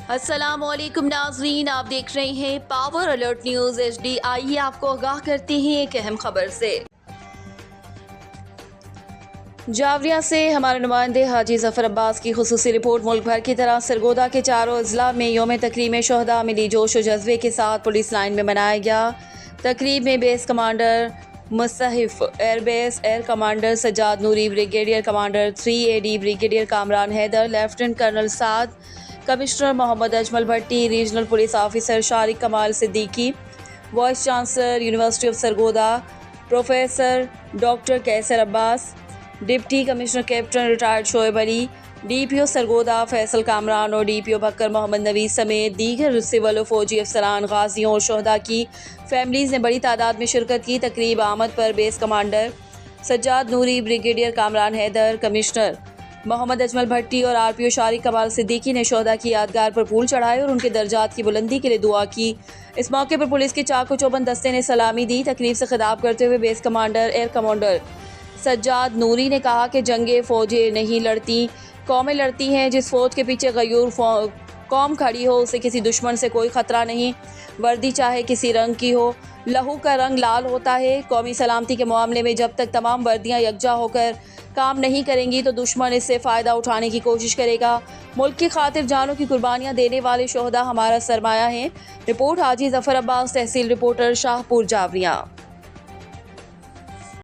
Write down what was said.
अस्सलामुअलैकुम नाजरीन, आप देख रहे हैं पावर अलर्ट न्यूज़ HD। आइए आपको आगाह करते हैं एक अहम खबर से। जावरिया से हमारे नुमाइंदे हाजी जफर अब्बास की खुसूसी रिपोर्ट। मुल्क भर की तरह सरगोदा के चारों अजला में यौम तकरीम शहदा मिली जोश व जज्बे के साथ पुलिस लाइन में मनाया गया। तकरीब में base commander Mushaf airbase air commander Sajjad Noori, brigadier commander 3AD brigadier Kamran Haider, lieutenant colonel Saad, commissioner Mohammad Ajmal Bhatti, regional police officer Shariq Kamal Siddiqui, vice chancellor university of Sargodha professor doctor Qaiser Abbas, deputy commissioner captain retired Shoaib Ali, DPO Sargodha Faisal Kamran और DPO बकर मोहम्मद नवीद समेत दीगर सिविल और फौजी अफसरान, गाजियों और शहदा की फैमिलीज़ ने बड़ी तादाद में शिरकत की। तकरीब आमद पर base commander Sajjad Noori, brigadier Kamran Haider, commissioner Mohammad Ajmal भट्टी और RPO शारिक कमाल सिद्दीकी ने शहदा की यादगार पर फूल चढ़ाए और उनके दर्जात की बुलंदी के लिए दुआ की। इस मौके पर पुलिस के चाको चौबंद दस्ते ने सलामी दी। तकरीब से खिताब करते हुए base commander air commander Sajjad Noori ने कहा कि जंगें फौजें नहीं लड़ती, कौमें लड़ती हैं। जिस फौज के पीछे गयूर कौम खड़ी हो उसे किसी दुश्मन से कोई ख़तरा नहीं। वर्दी चाहे किसी रंग की हो, लहू का रंग लाल होता है। कौमी सलामती के मामले में जब तक तमाम वर्दियाँ यकजा होकर काम नहीं करेंगी तो दुश्मन इससे फ़ायदा उठाने की कोशिश करेगा। मुल्क की खातिर जानों की कुर्बानियाँ देने वाले शोहदा हमारा सरमाया हैं। रिपोर्ट हाजी जफर अब्बास, तहसील रिपोर्टर, शाहपुर, जावरिया।